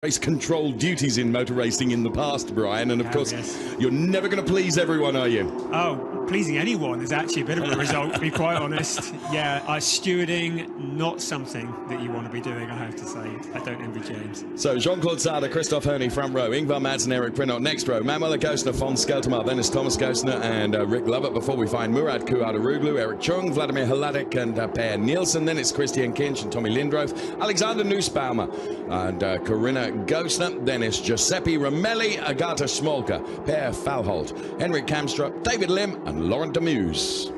race control duties in motor racing in the past, Brian, and of course, you're never going to please everyone, are you? Oh, pleasing anyone is actually a bit of a result, to be quite honest. Yeah, stewarding, not something that you want to be doing, I have to say. I don't envy James. So, Jean-Claude Sarda, Christoph Herney, front row, Ingvar Madsen, Eric Prinot, next row, Manuela Gostner, von Skeltermar, then it's Thomas Gostner and Rick Lovett, before we find Murat Kuhada-Ruglu, Eric Chung, Vladimir Hladek and Per Nielsen, then it's Christian Kinch and Tommy Lindroth, Alexander Nussbaumer and Corinna Gostner, then it's Giuseppe Romelli, Agatha Smolka, Per Falholt, Henrik Kamstrup, David Lim and Laurent Demuse.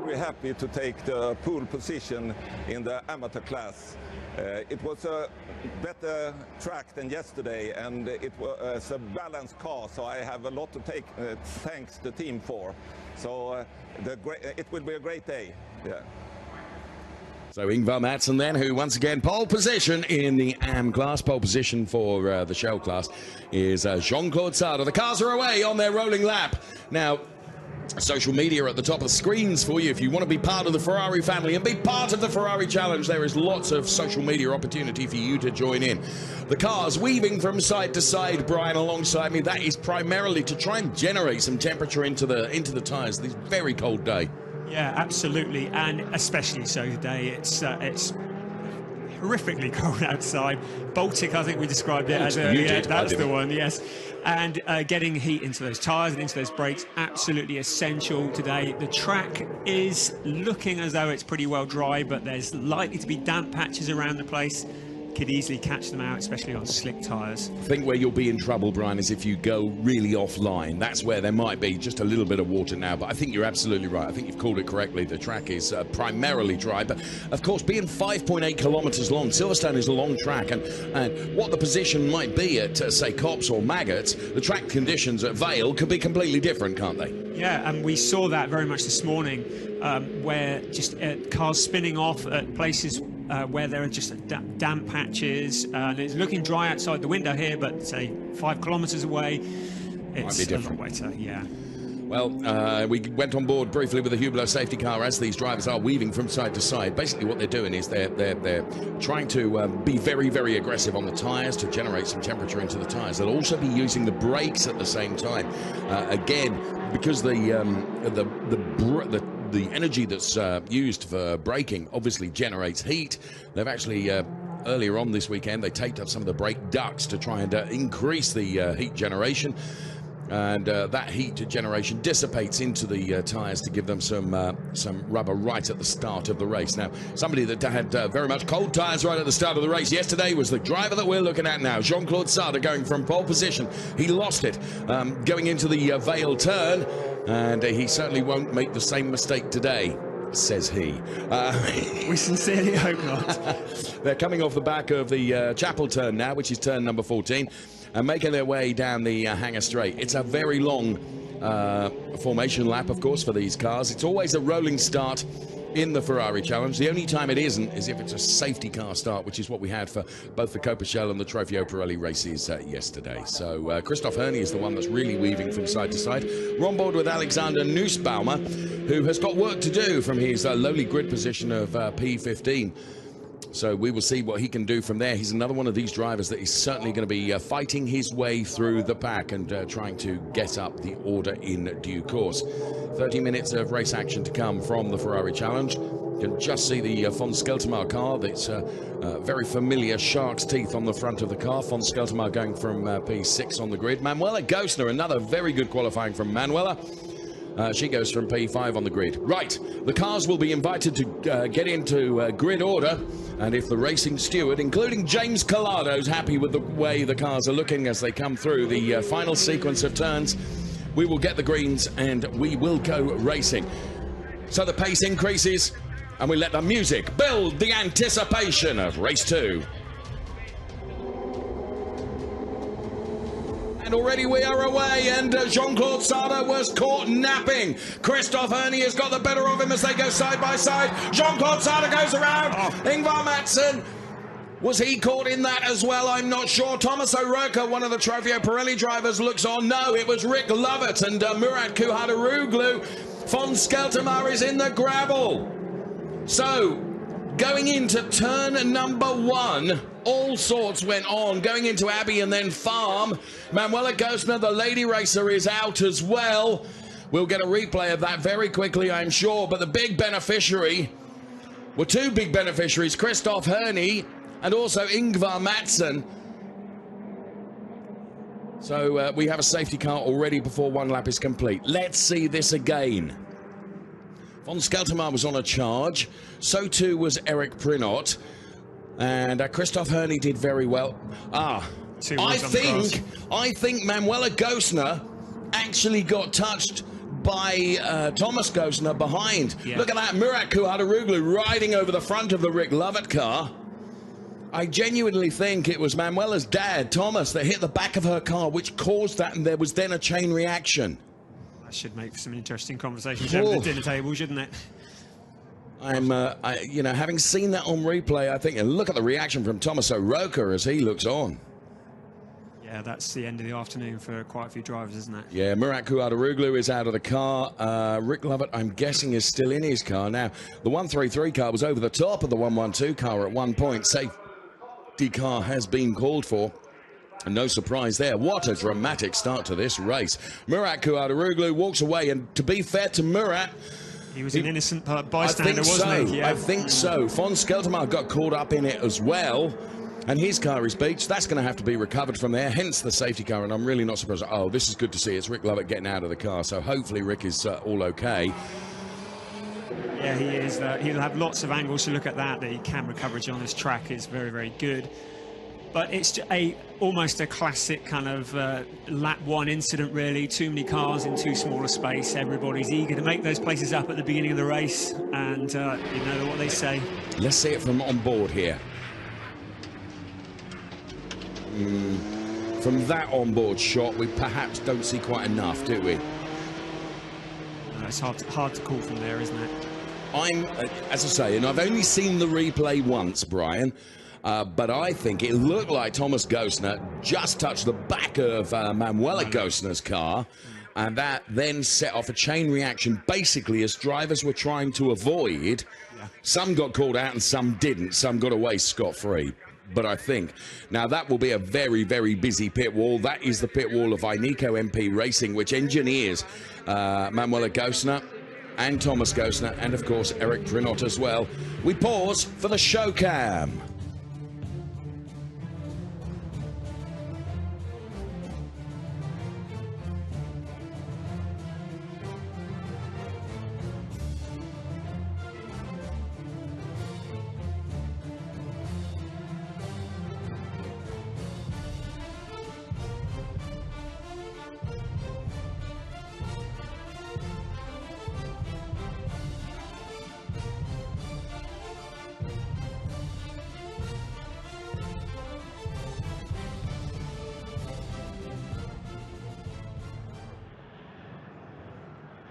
We're happy to take the pole position in the amateur class. It was a better track than yesterday, and it was a balanced car, so I have a lot to thanks the team for. So it will be a great day. Yeah. So Ingvar Madsen then, who once again pole position in the AM class, pole position for the Shell class is Jean-Claude Sarda. The cars are away on their rolling lap. Now, social media at the top of the screens for you if you want to be part of the Ferrari family and be part of the Ferrari Challenge. There is lots of social media opportunity for you to join in. The cars weaving from side to side, Brian, alongside me. That is primarily to try and generate some temperature into the tyres this very cold day. Yeah, absolutely, and especially so today. It's horrifically cold outside. Baltic, I think we described it as earlier. That's the one, yes. And getting heat into those tyres and into those brakes, absolutely essential today. The track is looking as though it's pretty well dry, but there's likely to be damp patches around the place. Could easily catch them out, especially on slick tyres. I think where you'll be in trouble, Brian, is if you go really offline. That's where there might be just a little bit of water now, but I think you're absolutely right. I think you've called it correctly. The track is primarily dry, but of course, being 5.8 kilometres long, Silverstone is a long track, and what the position might be at, say, Copps or Maggots, the track conditions at Vale could be completely different, can't they? Yeah, and we saw that very much this morning, where just cars spinning off at places where there are just damp patches, and it's looking dry outside the window here, but say 5 kilometres away, it's a lot wetter. Yeah. Well, we went on board briefly with the Hublot safety car as these drivers are weaving from side to side. Basically what they're doing is they're trying to be very, very aggressive on the tyres to generate some temperature into the tyres. They'll also be using the brakes at the same time. Again, because the energy that's used for braking obviously generates heat. They've actually earlier on this weekend they taped up some of the brake ducts to try and increase the heat generation. And that heat generation dissipates into the tyres to give them some rubber right at the start of the race. Now, somebody that had very much cold tyres right at the start of the race yesterday was the driver that we're looking at now, Jean-Claude Sarda, going from pole position. He lost it going into the Vale turn, and he certainly won't make the same mistake today, says he. We sincerely hope not. They're coming off the back of the Chapel turn now, which is turn number 14. And making their way down the Hangar Straight. It's a very long formation lap, of course, for these cars. It's always a rolling start in the Ferrari Challenge. The only time it isn't is if it's a safety car start, which is what we had for both the Coppa Shell and the Trofeo Pirelli races yesterday. So Christoph Herney is the one that's really weaving from side to side. We're on board with Alexander Nussbaumer, who has got work to do from his lowly grid position of P15. So we will see what he can do from there. He's another one of these drivers that is certainly going to be fighting his way through the pack and trying to get up the order in due course. 30 minutes of race action to come from the Ferrari Challenge. You can just see the von Skeltermar car. That's very familiar shark's teeth on the front of the car. Von Skeltermar going from P6 on the grid. Manuela Gostner, another very good qualifying from Manuela. She goes from P5 on the grid. Right, the cars will be invited to get into grid order, and if the racing steward, including James Collado, is happy with the way the cars are looking as they come through the final sequence of turns, we will get the greens and we will go racing. So the pace increases, and we let the music build the anticipation of race 2. And already we are away, and Jean-Claude Sarda was caught napping. Christoph Herney has got the better of him as they go side by side. Jean-Claude Sarda goes around. Ingvar Madsen, was he caught in that as well? I'm not sure. Thomas O'Rourke, one of the Trofeo Pirelli drivers, looks on. No, it was Rick Lovett and Murat Kuhada-Ruglu. Von Skeltermar is in the gravel. So Going into turn number 1, all sorts went on. Going into Abbey and then Farm. Manuela Gosner, the lady racer, is out as well. We'll get a replay of that very quickly, I'm sure. But the big beneficiary, well, 2 big beneficiaries, Christoph Herney and also Ingvar Mattsson. So we have a safety car already before 1 lap is complete. Let's see this again. Von Skelterman was on a charge. So too was Eric Prinot. And Christoph Herney did very well. I think Manuela Gosner actually got touched by Thomas Gosner behind. Yeah. Look at that, Murat Kuhardaroglu riding over the front of the Rick Lovett car. I genuinely think it was Manuela's dad, Thomas, that hit the back of her car, which caused that, and there was then a chain reaction. That should make for some interesting conversations over the dinner table, shouldn't it? You know, having seen that on replay, I think, and look at the reaction from Thomas O'Rourke as he looks on. Yeah, that's the end of the afternoon for quite a few drivers, isn't it? Yeah, Murat Kuhardaroglu is out of the car. Rick Lovett, I'm guessing, is still in his car. Now, the 133 car was over the top of the 112 car at one point. Safety car has been called for. And no surprise there. What a dramatic start to this race. Murat Kuhardaroglu walks away, and to be fair to Murat, he was an innocent bystander, wasn't he? Yeah. I think so. Von Skelterman got caught up in it as well. And his car is beached. That's going to have to be recovered from there, hence the safety car. And I'm really not surprised. Oh, this is good to see. It's Rick Lovett getting out of the car. So hopefully Rick is all okay. Yeah, he is. He'll have lots of angles to look at that. The camera coverage on this track is very, very good. But it's almost a classic kind of lap 1 incident, really. Too many cars in too small a space. Everybody's eager to make those places up at the beginning of the race. And you know what they say. Let's see it from on board here. From that onboard shot, we perhaps don't see quite enough, do we? It's hard to call from there, isn't it? As I say, and I've only seen the replay once, Brian, but I think it looked like Thomas Gosner just touched the back of Manuela Gosner's car, and that then set off a chain reaction, basically, as drivers were trying to avoid. Yeah. Some got called out and some didn't. Some got away scot-free. But I think now that will be a very, very busy pit wall. That is the pit wall of Ineco MP Racing, which engineers Manuela Gosner and Thomas Gosner, and of course Eric Prinot as well. We pause for the show cam.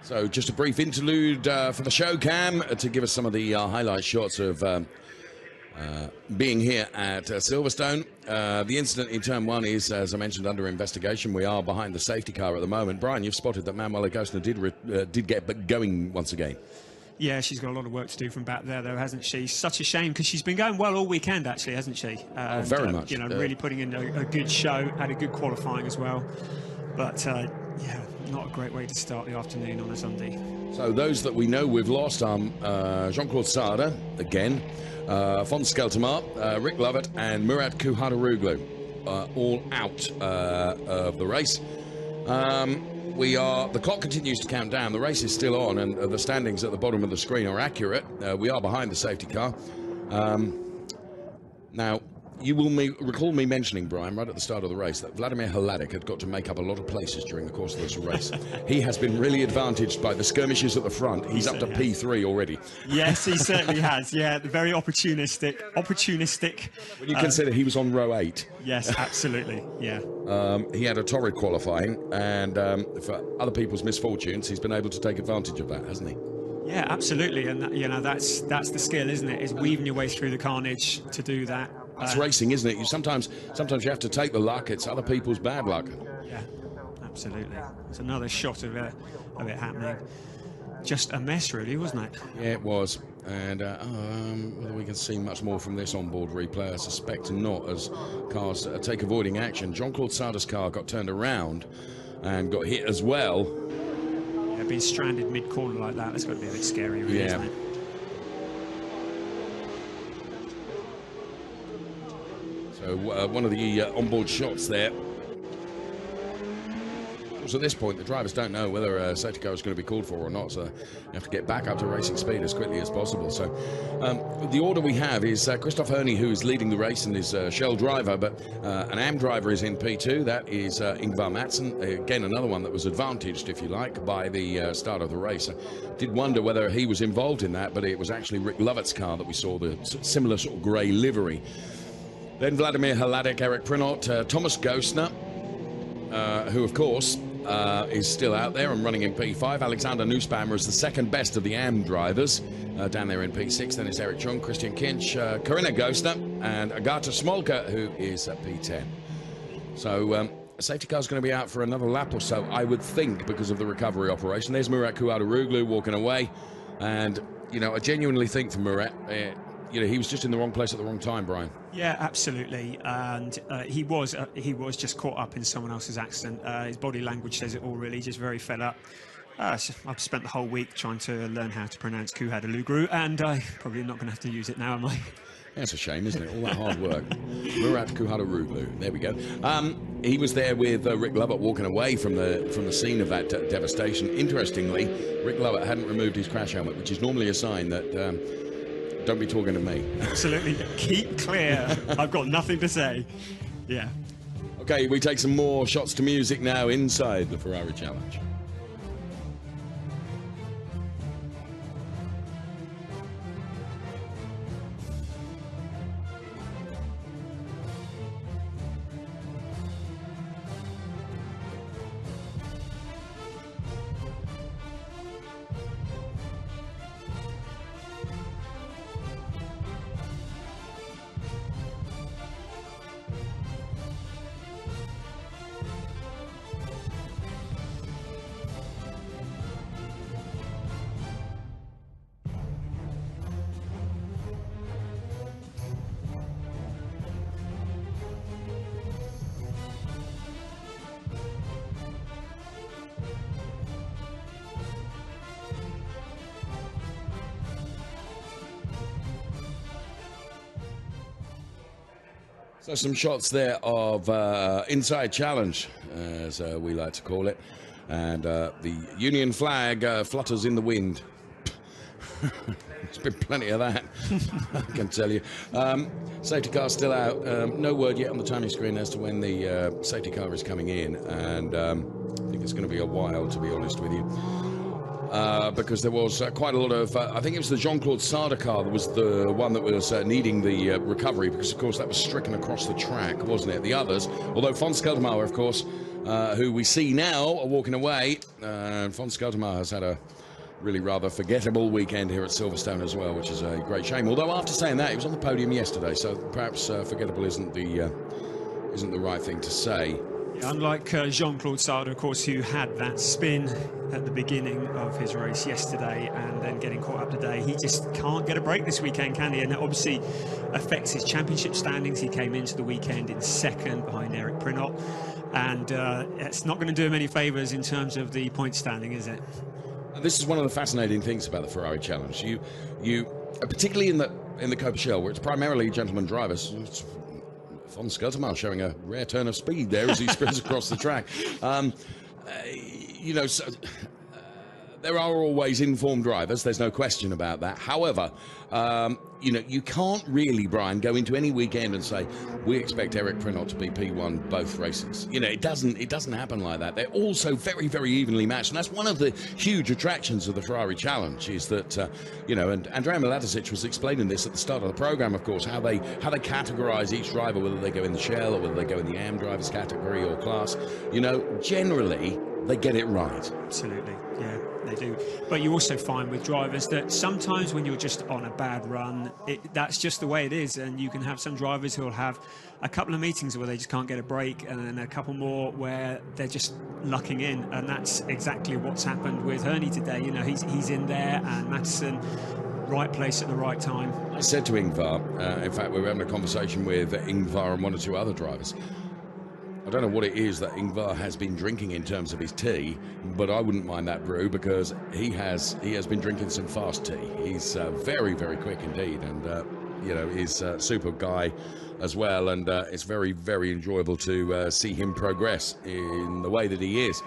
So just a brief interlude for the show cam to give us some of the highlight shots of being here at Silverstone. The incident in turn 1 is, as I mentioned, under investigation. We are behind the safety car at the moment. Brian, you've spotted that Manuela Gosner did get going once again. Yeah, she's got a lot of work to do from back there, though, hasn't she? Such a shame, because she's been going well all weekend, actually, hasn't she? Very much. You know, really putting in a good show, had a good qualifying as well. But, yeah, not a great way to start the afternoon on a Sunday. So those that we know we've lost are Jean-Claude Sarda, again, Von Skelterman, Rick Lovett, and Murat Kuhardaroglu, all out of the race. The clock continues to count down. The race is still on, and the standings at the bottom of the screen are accurate. We are behind the safety car. Now, you will recall me mentioning, Brian, right at the start of the race, that Vladimir Hladik had got to make up a lot of places during the course of this race. He has been really advantaged by the skirmishes at the front. He's up to P3 already. Yes, he certainly has. Yeah, very opportunistic. When you consider he was on row 8. Yes, absolutely. Yeah. He had a torrid qualifying, and for other people's misfortunes, he's been able to take advantage of that, hasn't he? Yeah, absolutely. And you know, that's the skill, isn't it? Is weaving your way through the carnage to do that. That's racing, isn't it? Sometimes you have to take the luck. It's other people's bad luck. Yeah, absolutely. It's another shot of it happening. just a mess, really, wasn't it? Yeah, it was. And whether we can see much more from this onboard replay, I suspect not, as cars take avoiding action. Jean-Claude Sarder's car got turned around and got hit as well. Yeah, being stranded mid-corner like that, that's got to be a bit scary, really, Yeah. isn't it? So one of the onboard shots there. So at this point, the drivers don't know whether a safety car is going to be called for or not, so they have to get back up to racing speed as quickly as possible. So the order we have is Christoph Herney, who is leading the race and is Shell driver, but an AM driver is in P2. That is Ingvar Madsen, again another one that was advantaged, if you like, by the start of the race. I did wonder whether he was involved in that, but it was actually Rick Lovett's car that we saw, the similar sort of grey livery. Then Vladimir Hladek, Eric Prinot, Thomas Gostner, who of course is still out there and running in P5. Alexander Nussbaumer is the second best of the AM drivers down there in P6. Then it's Eric Chung, Christian Kinch, Corinna Gostner, and Agata Smolka, who is at P10. So safety car's going to be out for another lap or so, I would think, because of the recovery operation. There's Murat Kuadaroglu walking away, and you know, I genuinely think for Murat, you know, he was just in the wrong place at the wrong time, Brian. Yeah, absolutely, and he was just caught up in someone else's accident. His body language says it all, really. Just very fed up. So I've spent the whole week trying to learn how to pronounce Kuhadalugru, and I'm probably not going to have to use it now, am I? That's a shame, isn't it? All that hard work. Murat Kuhadaloglu. There we go. He was there with Rick Lovett walking away from the scene of that devastation. Interestingly, Rick Lovett hadn't removed his crash helmet, which is normally a sign that. Don't be talking to me. Absolutely. Keep clear. I've got nothing to say. Yeah. Okay, we take some more shots to music now inside the Ferrari Challenge. So some shots there of Inside Challenge, as we like to call it. And the Union flag flutters in the wind. There's been plenty of that, I can tell you. Safety car still out. No word yet on the timing screen as to when the safety car is coming in. And I think it's going to be a while, to be honest with you. Because there was quite a lot of, I think it was the Jean-Claude Sarder car that was the one that was needing the recovery, because of course that was stricken across the track, wasn't it? The others, although von Skeltermauer, of course, who we see now are walking away, von Skeltermauer has had a really rather forgettable weekend here at Silverstone as well, which is a great shame. Although after saying that, he was on the podium yesterday, so perhaps forgettable isn't the right thing to say. Yeah, unlike Jean-Claude Sarder, of course, who had that spin at the beginning of his race yesterday and then getting caught up today, he just can't get a break this weekend, can he? And that obviously affects his championship standings. He came into the weekend in second behind Eric Prinot, and it's not going to do him any favours in terms of the point standing, is it? This is one of the fascinating things about the Ferrari Challenge. You particularly in the Coppa Shell, where it's primarily gentlemen drivers. Von Skeltermauer showing a rare turn of speed there as he sprints across the track. You know, so, there are always informed drivers, there's no question about that. However, you know, you can't really, Brian, go into any weekend and say, we expect Eric Prinot to be P1 both races. You know, it doesn't happen like that. They're all so very, very evenly matched. And that's one of the huge attractions of the Ferrari Challenge, is that, you know, and Andrea Milatić was explaining this at the start of the program, of course, how they categorize each driver, whether they go in the Shell or whether they go in the AM drivers category or class. You know, generally, they get it right. Absolutely, yeah, they do. But you also find with drivers that sometimes when you're just on a bad run, that's just the way it is. And you can have some drivers who will have a couple of meetings where they just can't get a break, and then a couple more where they're just lucking in, and that's exactly what's happened with Herney today. You know, he's in there, and Mattisson, right place at the right time. I said to Ingvar, in fact, we were having a conversation with Ingvar and one or two other drivers. I don't know what it is that Ingvar has been drinking in terms of his tea, but I wouldn't mind that brew, because he has been drinking some fast tea. He's very, very quick indeed, and you know, he's a super guy as well, and it's very, very enjoyable to see him progress in the way that he is.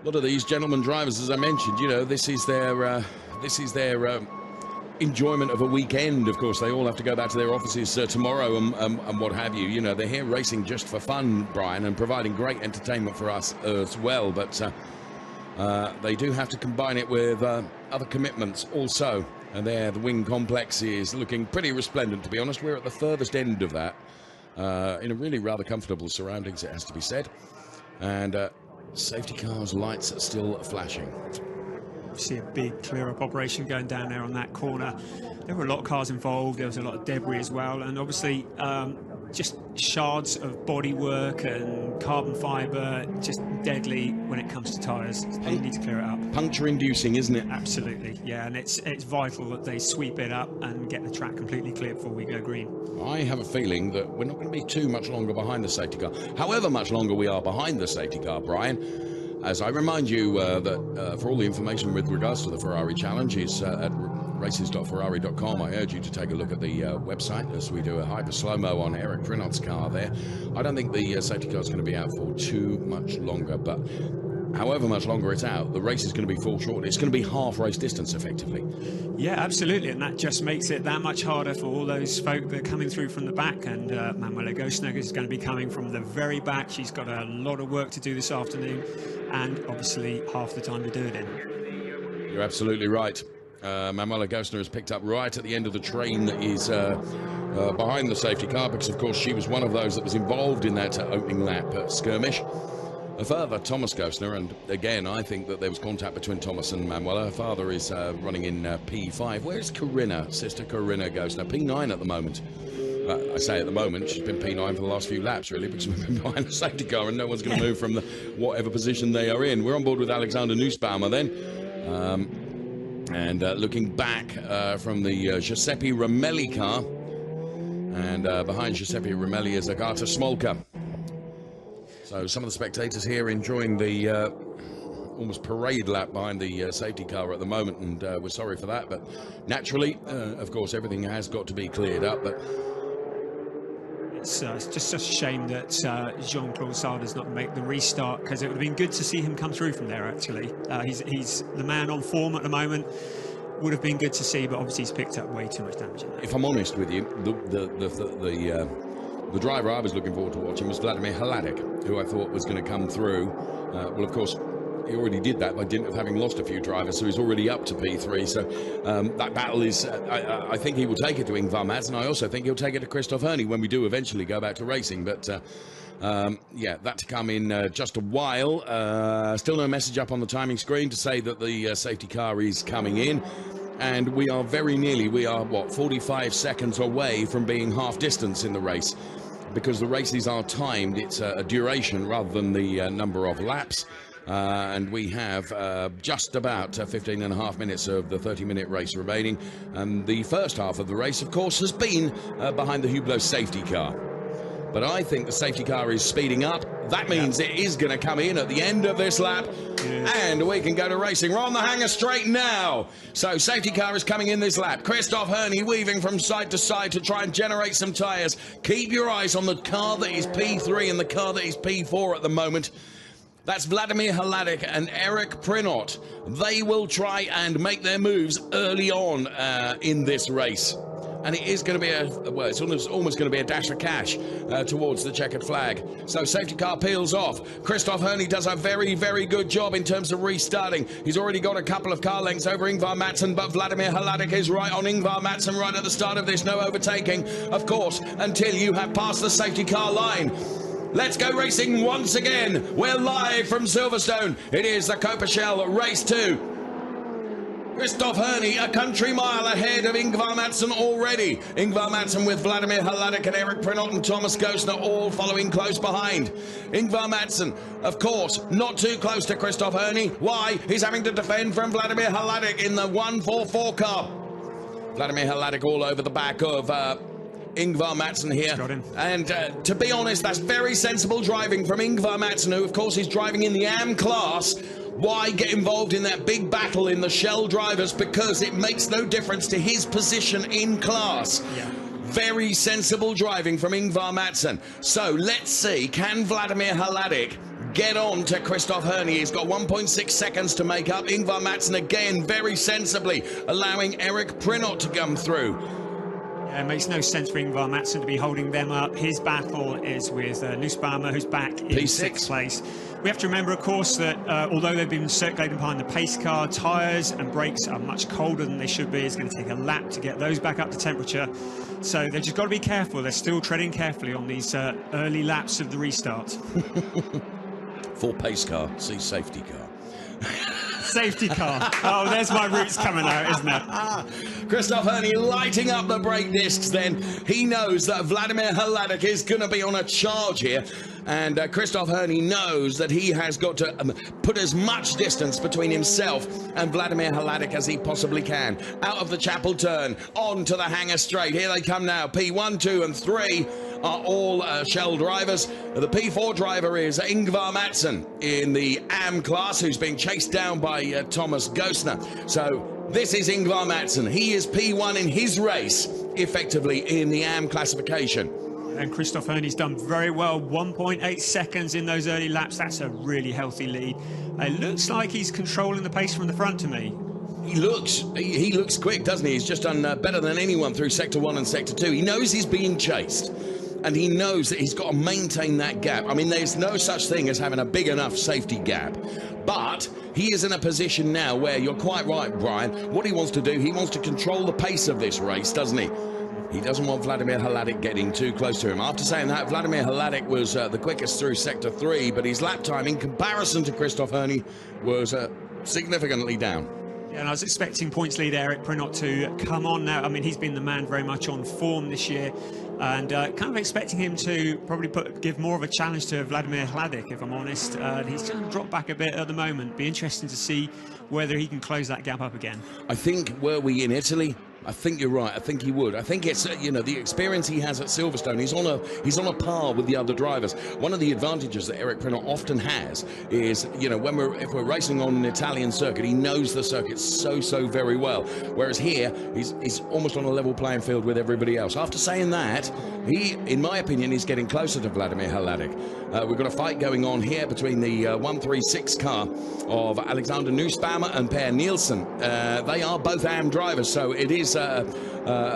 A lot of these gentlemen drivers, as I mentioned, you know, this is their enjoyment of a weekend. Of course, they all have to go back to their offices tomorrow and what have you. You know, they're here racing just for fun, Brian, and providing great entertainment for us as well, but they do have to combine it with other commitments also. And there, the wing complex is looking pretty resplendent, to be honest. We're at the furthest end of that, in a really rather comfortable surroundings, it has to be said. And safety cars' lights are still flashing. See a big clear-up operation going down there on that corner. There were a lot of cars involved. There was a lot of debris as well, and obviously just shards of bodywork and carbon fibre, just deadly when it comes to tyres. They need to clear it up. Puncture-inducing, isn't it? Absolutely, yeah, and it's vital that they sweep it up and get the track completely clear before we go green. I have a feeling that we're not going to be too much longer behind the safety car. However much longer we are behind the safety car, Brian, as I remind you that for all the information with regards to the Ferrari Challenge is at races.ferrari.com. I urge you to take a look at the website as we do a hyper slow-mo on Eric Prinot's car there. I don't think the safety car is going to be out for too much longer, but however much longer it's out, the race is going to be full short. It's going to be half race distance, effectively. Yeah, absolutely, and that just makes it that much harder for all those folk that are coming through from the back, and Manuela Gostner is going to be coming from the very back. She's got a lot of work to do this afternoon, and obviously half the time to do it in. You're absolutely right. Manuela Gostner is picked up right at the end of the train that is behind the safety car, because of course she was one of those that was involved in that opening lap skirmish. Further, Thomas Gostner, and again I think that there was contact between Thomas and Manuela. Her father is running in P5. Where's Corinna, sister Corinna Gostner? P9 at the moment. I say at the moment, she's been P9 for the last few laps, really, because we've been behind the safety car and no one's going to move from the whatever position they are in. We're on board with Alexander Nussbaumer then. And looking back from the Giuseppe Romelli car, and behind Giuseppe Romelli is Agata Smolka. So some of the spectators here enjoying the almost parade lap behind the safety car at the moment, and we're sorry for that, but naturally, of course, everything has got to be cleared up. But it's just such a shame that Jean-Claude Sarr does not make the restart, because it would have been good to see him come through from there, actually. He's the man on form at the moment. Would have been good to see, but obviously he's picked up way too much damage in that. If I'm honest with you, the driver I was looking forward to watching was Vladimir Hladik, who I thought was going to come through. Well, of course, he already did that by dint of having lost a few drivers, so he's already up to P3. So that battle is, I think he will take it to Ingvar Mads, and I also think he'll take it to Christoph Herney when we do eventually go back to racing. But yeah, that to come in just a while. Still no message up on the timing screen to say that the safety car is coming in. And we are very nearly, what, 45 seconds away from being half distance in the race, because the races are timed. It's a duration rather than the number of laps. And we have just about 15 and a half minutes of the 30-minute race remaining. And the first half of the race, of course, has been behind the Hublot safety car. But I think the safety car is speeding up. That means it is going to come in at the end of this lap, and we can go to racing. We're on the hanger straight now. So safety car is coming in this lap. Christoph Herney weaving from side to side to try and generate some tyres. Keep your eyes on the car that is P3 and the car that is P4 at the moment. That's Vladimir Hladik and Eric Prinot. They will try and make their moves early on in this race. And it is going to be well, it's almost going to be a dash of cash towards the checkered flag. So safety car peels off. Christoph Herney does a very, very good job in terms of restarting. He's already got a couple of car lengths over Ingvar Madsson, but Vladimir Hladik is right on Ingvar Madsson right at the start of this. No overtaking, of course, until you have passed the safety car line. Let's go racing once again. We're live from Silverstone. It is the Coppa Shell Race 2. Christoph Herney a country mile ahead of Ingvar Madsson already. Ingvar Madsson with Vladimir Hladek and Eric Prinot and Thomas Gostner all following close behind. Ingvar Madsson, of course, not too close to Christoph Herney. Why? He's having to defend from Vladimir Hladek in the 144 car. Vladimir Hladek all over the back of Ingvar Madsson here. Got him. And to be honest, that's very sensible driving from Ingvar Madsson, who of course is driving in the AM class. Why get involved in that big battle in the Shell drivers? Because it makes no difference to his position in class. Yeah. Very sensible driving from Ingvar Madsson. So let's see, can Vladimir Hladek get on to Christoph Herney? He's got 1.6 seconds to make up. Ingvar Madsson again very sensibly allowing Eric Prinot to come through. It makes no sense for Ingvar Madsson to be holding them up. His battle is with Nussbaumer, who's back in P6. sixth place. We have to remember, of course, that although they've been circulating behind the pace car, tyres and brakes are much colder than they should be. It's going to take a lap to get those back up to temperature. So they've just got to be careful. They're still treading carefully on these early laps of the restart. For pace car, see safety car. Safety car. Oh, there's my roots coming out, isn't it? Christoph Herney lighting up the brake discs then. He knows that Vladimir Hladek is going to be on a charge here. And Christoph Herney knows that he has got to put as much distance between himself and Vladimir Hladek as he possibly can. Out of the chapel turn, on to the hangar straight. Here they come now. P1, 2 and 3 are all Shell drivers. The P4 driver is Ingvar Madsson in the AM class, who's being chased down by Thomas Gostner. So this is Ingvar Madsson. He is P1 in his race, effectively in the AM classification. And Christoph Herney's done very well, 1.8 seconds in those early laps. That's a really healthy lead. It looks like he's controlling the pace from the front to me. He looks quick, doesn't he? He's just done better than anyone through Sector 1 and Sector 2. He knows he's being chased, and he knows that he's got to maintain that gap. I mean, there's no such thing as having a big enough safety gap. But he is in a position now where, you're quite right, Brian, what he wants to do, he wants to control the pace of this race, doesn't he? He doesn't want Vladimir Hladek getting too close to him. After saying that, Vladimir Hladek was the quickest through Sector 3, but his lap time in comparison to Christoph Herney was significantly down. Yeah, and I was expecting points lead Eric Prinot to come on now. I mean, he's been the man very much on form this year, and kind of expecting him to probably give more of a challenge to Vladimir Hladek, if I'm honest. He's kind of dropped back a bit at the moment. Be interesting to see whether he can close that gap up again. I think, were we in Italy, I think you're right. I think he would. I think it's the experience he has at Silverstone. He's on a par with the other drivers. One of the advantages that Eric Prinot often has is, if we're racing on an Italian circuit, he knows the circuit so very well. Whereas here, he's almost on a level playing field with everybody else. After saying that, he, in my opinion, is getting closer to Vladimir Hladek. We've got a fight going on here between the 136 car of Alexander Nussbaumer and Per Nielsen. They are both AM drivers, so it is P2,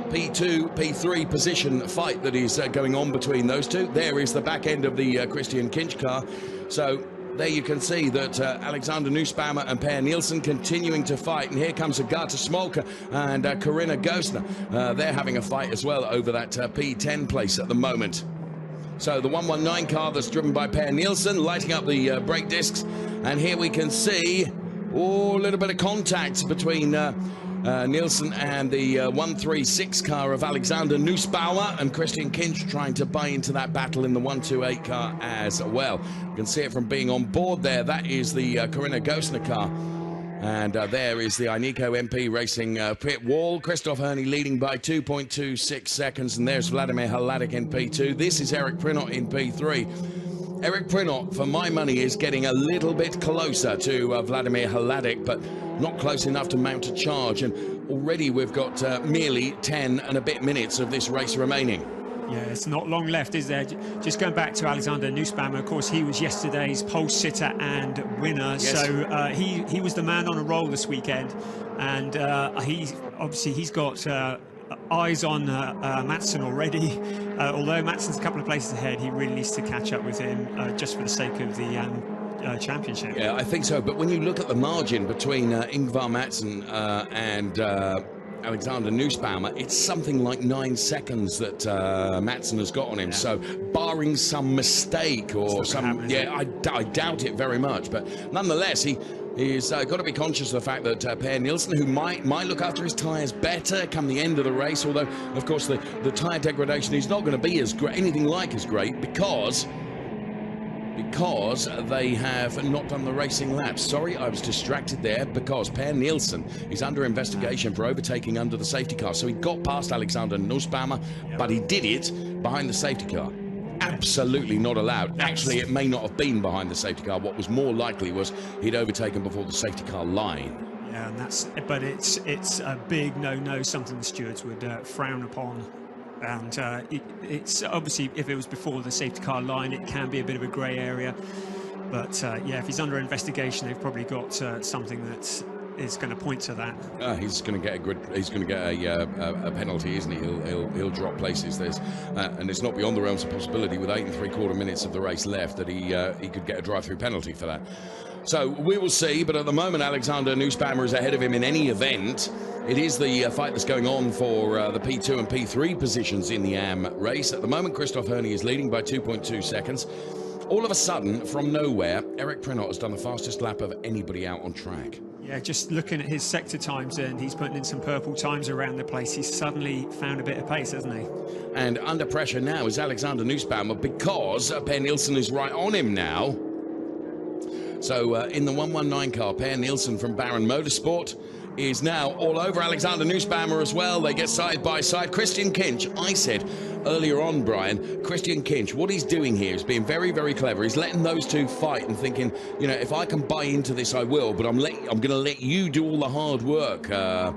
P3 position fight that is going on between those two. There is the back end of the Christian Kinch car. So there you can see that Alexander Nussbaumer and Per Nielsen continuing to fight. And here comes Agata Smolka and Corinna Gostner. They're having a fight as well over that P10 place at the moment. So the 119 car that's driven by Per Nielsen lighting up the brake discs. And here we can see a little bit of contact between Nielsen and the 136 car of Alexander Nussbaumer, and Christian Kinch trying to buy into that battle in the 128 car as well. You can see it from being on board there. That is the Corinna Gostner car. And there is the Ineco MP Racing pit wall. Christoph Herney leading by 2.26 seconds. And there's Vladimir Hladek in P2. This is Eric Prinot in P3. Eric Prinot, for my money, is getting a little bit closer to Vladimir Hladek, but not close enough to mount a charge. And already we've got merely 10 and a bit minutes of this race remaining. Yeah, it's not long left, is there? Just going back to Alexander Nussbaumer, of course, he was yesterday's pole sitter and winner. Yes. So he was the man on a roll this weekend, and he's got eyes on Madsson already. Although Madsson's a couple of places ahead, he really needs to catch up with him just for the sake of the championship. Yeah, I think so. But when you look at the margin between Ingvar Madsson and Alexander Nussbaumer, it's something like 9 seconds that Madsson has got on him. Yeah. So barring some mistake or some, I doubt it very much. But nonetheless, He's got to be conscious of the fact that Per Nielsen, who might look after his tyres better come the end of the race, although, of course, the tyre degradation is not going to be as great, anything like as great, because they have not done the racing laps. Sorry, I was distracted there, because Per Nielsen is under investigation for overtaking under the safety car. So he got past Alexander Nussbaumer, but he did it behind the safety car. Absolutely not allowed. Actually, it may not have been behind the safety car. What was more likely was he'd overtaken before the safety car line. Yeah, and but it's a big no-no, something the stewards would frown upon. And it's obviously, if it was before the safety car line, it can be a bit of a grey area. But yeah, if he's under investigation, they've probably got something that is going to point to that. He's going to get a penalty, isn't he? He'll drop places. And it's not beyond the realms of possibility, with 8 3/4 minutes of the race left, that he could get a drive-through penalty for that. So we will see, but at the moment Alexander Nussbaumer is ahead of him in any event. It is the fight that's going on for the P2 and P3 positions in the AM race. At the moment, Christoph Herney is leading by 2.2 seconds. All of a sudden, from nowhere, Eric Prenot has done the fastest lap of anybody out on track. Yeah, just looking at his sector times, and he's putting in some purple times around the place. He's suddenly found a bit of pace, hasn't he? And under pressure now is Alexander Nussbaumer, because Per Nielsen is right on him now. So in the 119 car, Per Nielsen from Baron Motorsport is now all over Alexander Nussbaumer as well. They get side by side. Christian Kinch, I said earlier on, Brian, Christian Kinch, what he's doing here is being very, very clever. He's letting those two fight and thinking, you know, if I can buy into this, I will, but I'm going to let you do all the hard work, Per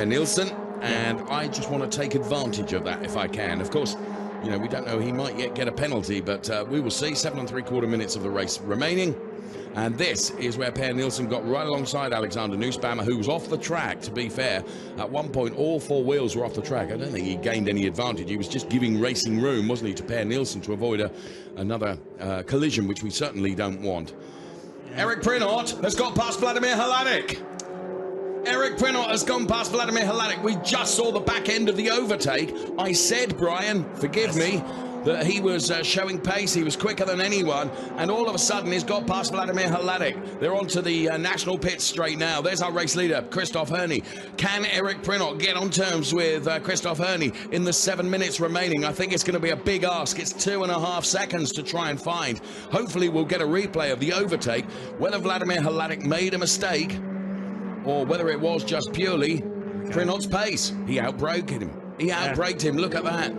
Nielsen, and I just want to take advantage of that if I can. Of course, you know, we don't know, he might yet get a penalty, but we will see. 7 3/4 minutes of the race remaining. And this is where Per Nielsen got right alongside Alexander Nussbaumer, who was off the track, to be fair. At one point, all 4 wheels were off the track. I don't think he gained any advantage. He was just giving racing room, wasn't he, to Per Nielsen to avoid another collision, which we certainly don't want. Yeah. Eric Prenot has got past Vladimir Hladek. Eric Prenot has gone past Vladimir Hladek. We just saw the back end of the overtake. I said, Brian, forgive me, that he was showing pace. He was quicker than anyone, and all of a sudden he's got past Vladimir Hladek. They're onto the national pit straight now. There's our race leader, Christoph Herney. Can Eric Prenot get on terms with Christoph Herney in the 7 minutes remaining? I think it's going to be a big ask. It's 2.5 seconds to try and find. Hopefully we'll get a replay of the overtake, whether Vladimir Hladek made a mistake or whether it was just purely Prenot's pace. He outbraked him. Him. Look at that.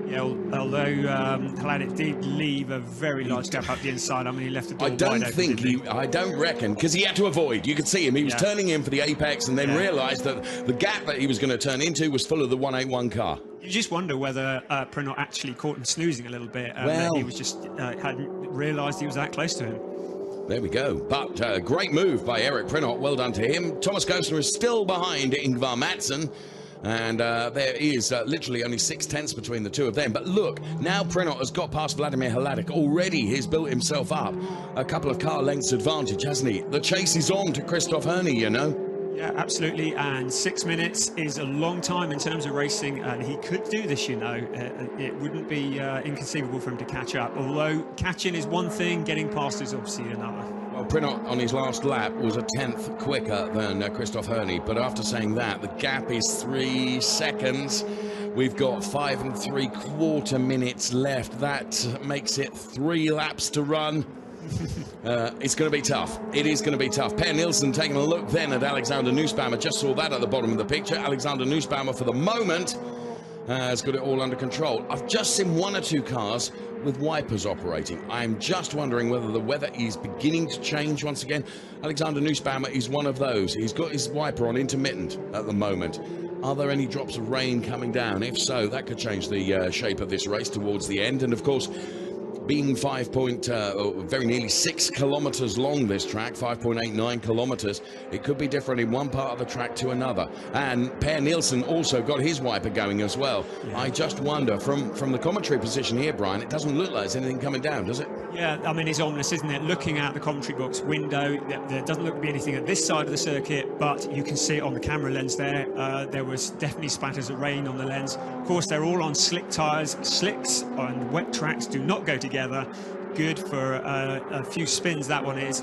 Yeah, although Hladek did leave a very large gap up the inside. I mean, he left the door wide open. I don't reckon, because he had to avoid. You could see him. He was turning in for the apex and then realised that the gap that he was going to turn into was full of the 181 car. You just wonder whether Prenot actually caught him snoozing a little bit. He was just hadn't realised he was that close to him. There we go. But great move by Eric Prenot. Well done to him. Thomas Gosner is still behind Ingvar Madsen. And there is literally only 6/10 between the two of them. But look, now Prenot has got past Vladimir Hladek. Already he's built himself up a couple of car lengths advantage, hasn't he? The chase is on to Christoph Herney, you know. Yeah, absolutely. And 6 minutes is a long time in terms of racing, and he could do this, you know. It wouldn't be inconceivable for him to catch up. Although catching is one thing, getting past is obviously another. Well, Prenot on his last lap was a 10th quicker than Christoph Herney, but after saying that, the gap is 3 seconds. We've got 5 3/4 minutes left. That makes it 3 laps to run. It's going to be tough. It is going to be tough. Per Nielsen taking a look then at Alexander Nussbaumer. Just saw that at the bottom of the picture. Alexander Nussbaumer, for the moment, has got it all under control. I've just seen 1 or 2 cars with wipers operating. I'm just wondering whether the weather is beginning to change once again. Alexander Nussbaumer is one of those. He's got his wiper on intermittent at the moment. Are there any drops of rain coming down? If so, that could change the shape of this race towards the end. And of course, being very nearly 6 kilometres long, this track, 5.89 kilometres, it could be different in one part of the track to another. And Per Nielsen also got his wiper going as well. Yeah. I just wonder, from the commentary position here, Brian, it doesn't look like there's anything coming down, does it? Yeah, I mean, it's ominous, isn't it? Looking out the commentary box window, there doesn't look to be anything at this side of the circuit, but you can see it on the camera lens there. There was definitely splatters of rain on the lens. Of course, they're all on slick tyres. Slicks and wet tracks do not go together. Good for a few spins, that one is.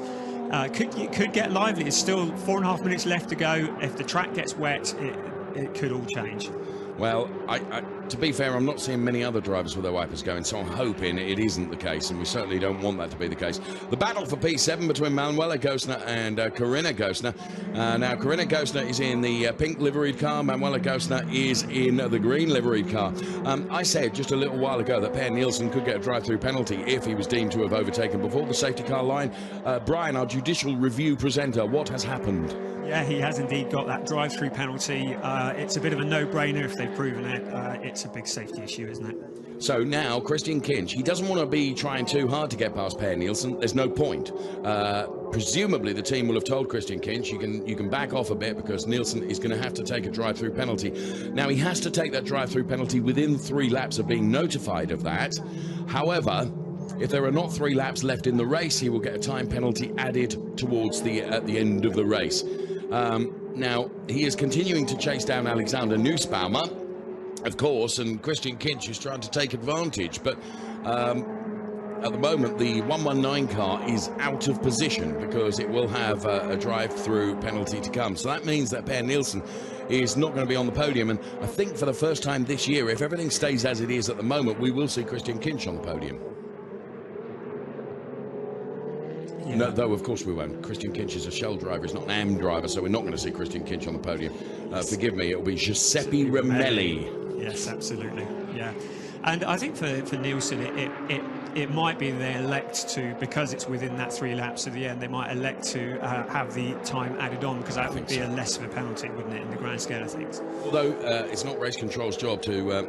could get lively. It's still 4.5 minutes left to go. If the track gets wet, it could all change. Well, to be fair, I'm not seeing many other drivers with their wipers going, so I'm hoping it isn't the case, and we certainly don't want that to be the case. The battle for P7 between Manuela Gosner and Corinna Gosner. Now, Corinna Gosner is in the pink liveried car. Manuela Gosner is in the green liveried car. I said just a little while ago that Per Nielsen could get a drive-through penalty if he was deemed to have overtaken before the safety car line. Brian, our judicial review presenter, what has happened? Yeah, he has indeed got that drive-through penalty. It's a bit of a no-brainer if they've proven it. It's a big safety issue, isn't it? So now Christian Kinch, he doesn't want to be trying too hard to get past Per Nielsen. There's no point. Presumably the team will have told Christian Kinch, you can back off a bit because Nielsen is going to have to take a drive-through penalty. Now he has to take that drive-through penalty within 3 laps of being notified of that. However, if there are not 3 laps left in the race, he will get a time penalty added towards at the end of the race. Now, he is continuing to chase down Alexander Nussbaumer, of course, and Christian Kinch is trying to take advantage, but at the moment the 119 car is out of position because it will have a drive-through penalty to come. So that means that Per Nielsen is not going to be on the podium, and I think for the first time this year, if everything stays as it is at the moment, we will see Christian Kinch on the podium. Yeah. No, though, of course we won't. Christian Kinch is a Shell driver, he's not an AM driver, so we're not going to see Christian Kinch on the podium. Forgive me, it'll be Giuseppe Ramelli. Yes, absolutely. Yeah. And I think for Nielsen, it might be they elect to, because it's within that 3 laps of the end, they might elect to have the time added on, because that would be a less of a penalty, wouldn't it, in the grand scale of things? Although it's not race control's job to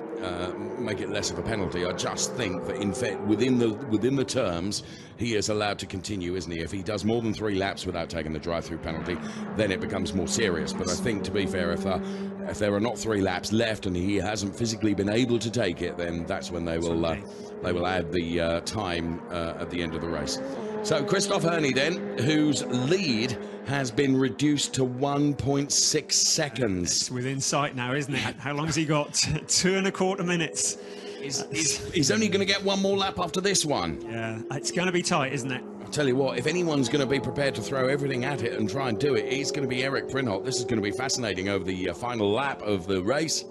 make it less of a penalty, I just think that in fact within the terms he is allowed to continue, isn't he? If he does more than 3 laps without taking the drive-through penalty, then it becomes more serious. But I think, to be fair, if there are not 3 laps left and he hasn't physically been able to take it, then that's when they will add the time at the end of the race. So Christoph Herney then, whose lead has been reduced to 1.6 seconds. It's within sight now, isn't it? How long has he got? 2.25 minutes. He's only going to get 1 more lap after this one. Yeah, it's going to be tight, isn't it? I'll tell you what, if anyone's going to be prepared to throw everything at it and try and do it, it's going to be Eric Prinholt. This is going to be fascinating over the final lap of the race.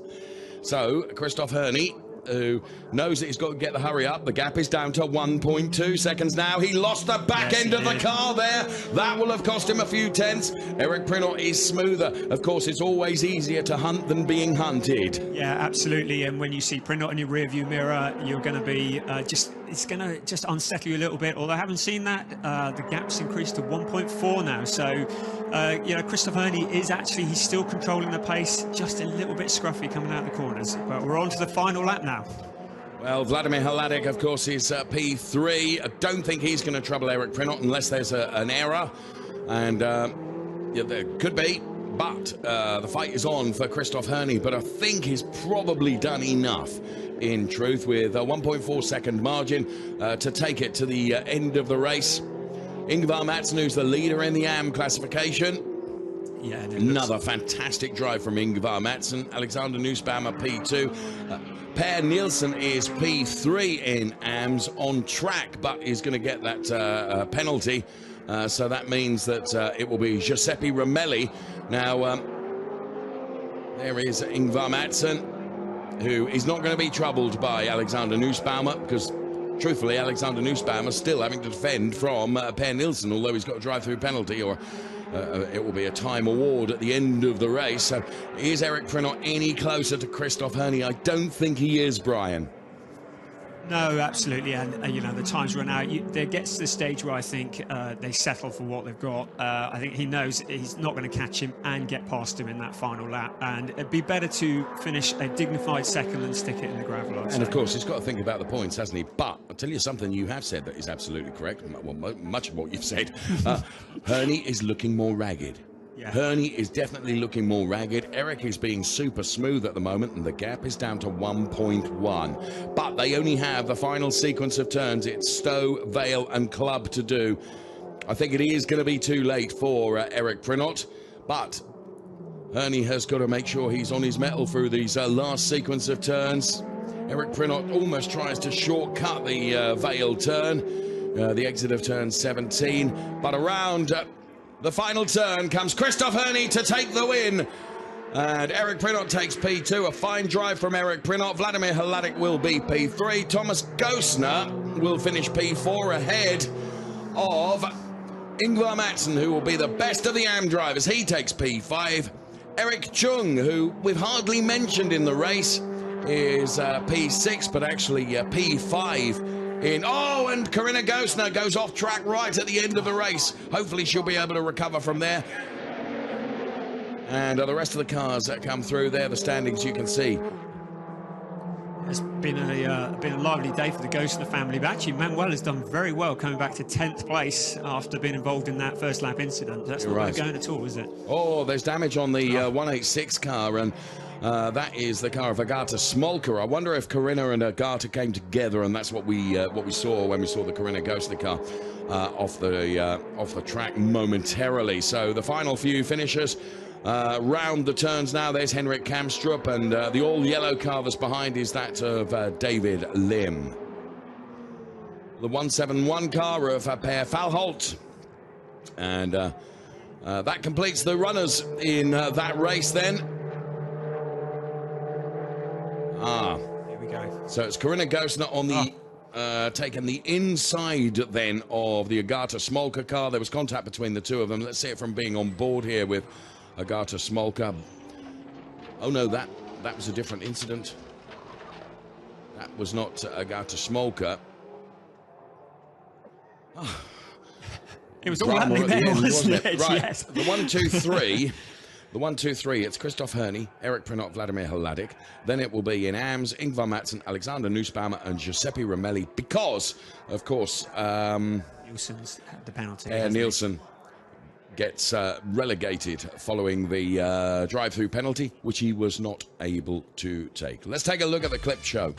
So, Christoph Herney, who knows that he's got to get the hurry up. The gap is down to 1.2 seconds now. He lost the back end of the car there. That will have cost him a few tenths. Eric Prinholt is smoother. Of course, it's always easier to hunt than being hunted. Yeah, absolutely. And when you see Prinholt in your rearview mirror, you're going to be it's going to just unsettle you a little bit. Although I haven't seen that. The gap's increased to 1.4 now. So, Christoph Herney is he's still controlling the pace. Just a little bit scruffy coming out of the corners. But we're on to the final lap now. Well, Vladimir Hladek, of course, is P3. I don't think he's going to trouble Eric Prinholt unless there's an error. And there could be. But the fight is on for Christoph Herney. But I think he's probably done enough, in truth, with a 1.4 second margin to take it to the end of the race. Ingvar Madsen, who's the leader in the AM classification. Yeah, another fantastic drive from Ingvar Madsen. Alexander Nussbaumer, P2. Per Nielsen is P3 in AMS, on track, but is going to get that penalty. So that means that it will be Giuseppe Ramelli. Now, there is Ingvar Madsen, who is not going to be troubled by Alexander Nussbaumer, because truthfully, Alexander Nussbaumer still having to defend from Per Nielsen, although he's got a drive-through penalty, or it will be a time award at the end of the race. So is Eric Prinholt any closer to Christoph Herney? I don't think he is, Brian. No, absolutely, and the time's run out. There gets to the stage where I think they settle for what they've got. I think he knows he's not going to catch him and get past him in that final lap, and it'd be better to finish a dignified second than stick it in the gravel. And of course, he's got to think about the points, hasn't he? But I'll tell you something you have said that is absolutely correct. Well, much of what you've said. Herney is looking more ragged. Yeah. Herney is definitely looking more ragged. Eric is being super smooth at the moment, and the gap is down to 1.1. But they only have the final sequence of turns. It's Stowe, Vale and Club to do. I think it is going to be too late for Eric Prinholt, but Herney has got to make sure he's on his mettle through these last sequence of turns. Eric Prinholt almost tries to shortcut the Vale turn. the exit of turn 17. But around the final turn comes Christoph Herney to take the win. And Eric Prinot takes P2. A fine drive from Eric Prinot. Vladimir Hladik will be P3. Thomas Gosner will finish P4 ahead of Ingvar Mattson, who will be the best of the AM drivers. He takes P5. Eric Chung, who we've hardly mentioned in the race, is P6, but actually P5 in. Oh, and Corinna Gosner goes off track right at the end of the race. Hopefully she'll be able to recover from there. And the rest of the cars that come through there, the standings you can see. It's been a lively day for the Gosner family, but actually Manuel has done very well coming back to 10th place after being involved in that first lap incident. That's not right. Going at all, is it? Oh, there's damage on the 186 car, and that is the car of Agata Smolka. I wonder if Corinna and Agata came together, and that's what we saw when we saw the Corinna Gosner car off the track momentarily. So the final few finishers round the turns now. There's Henrik Kamstrup, and the all-yellow car that's behind is that of David Lim. The 171 car of Per Falholt, and that completes the runners in that race then. Here we go. So it's Corinna Gosner on the taking the inside then of the Agata Smolka car. There was contact between the two of them. Let's see it from being on board here with Agata Smolka. Oh no, that was a different incident. That was not Agata Smolka. Oh. It was all happening there, wasn't it? Right. Yes. The 1, 2, 3. The 1, 2, 3, it's Christoph Herney, Eric Prinot, Vladimir Hladik. Then it will be in AMS, Ingvar Mattson, Alexander Nussbaumer, and Giuseppe Romelli, because, of course, Nielsen's had the penalty. Nielsen gets relegated following the drive-through penalty, which he was not able to take. Let's take a look at the clip show.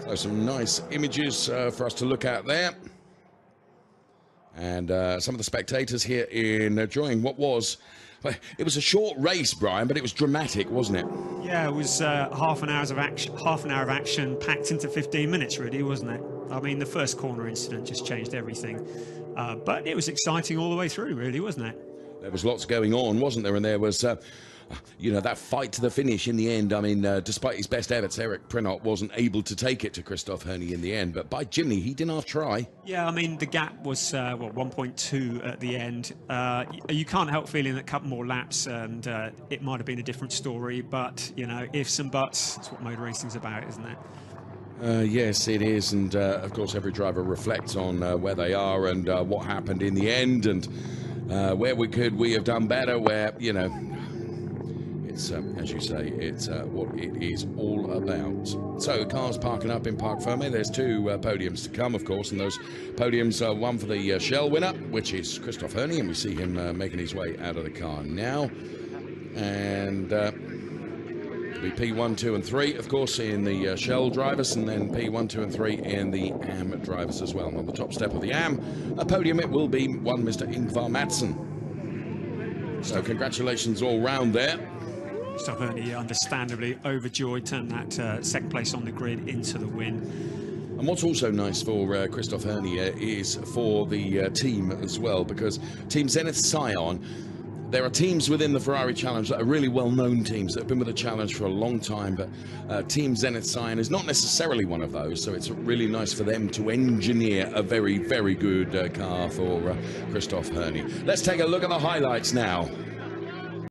So some nice images for us to look at there. And some of the spectators here enjoying what was, well, it was a short race, Brian, but it was dramatic, wasn't it? Yeah, it was half an hour of action packed into 15 minutes, really, wasn't it? I mean, the first corner incident just changed everything. But it was exciting all the way through, really, wasn't it? There was lots going on, wasn't there? And there was, you know, that fight to the finish in the end. I mean, despite his best efforts, Eric Prinot wasn't able to take it to Christoph Herney in the end. But by Jimny, he didn't half try. Yeah, I mean, the gap was, 1.2 at the end. You can't help feeling that a couple more laps and it might have been a different story. But, you know, ifs and buts, that's what motor racing's about, isn't it? Yes, it is. And, of course, every driver reflects on where they are and what happened in the end, and where we have done better, where, you know, it's, as you say, it's what it is all about. So cars parking up in Parc Fermé. There's two podiums to come, of course, and those podiums are one for the Shell winner, which is Christoph Herney, and we see him making his way out of the car now. And it'll be P1, 2 and 3, of course, in the Shell drivers, and then P1, 2 and 3 in the AM drivers as well. And on the top step of the AM, a podium it will be one Mr. Ingvar Mattson. So congratulations all round there. Christoph Herney, understandably overjoyed, turned that second place on the grid into the win. And what's also nice for Christoph Herney is for the team as well, because Team Zenith Scion, there are teams within the Ferrari Challenge that are really well-known teams that have been with the Challenge for a long time, but Team Zenith Scion is not necessarily one of those, so it's really nice for them to engineer a very, very good car for Christoph Herney. Let's take a look at the highlights now.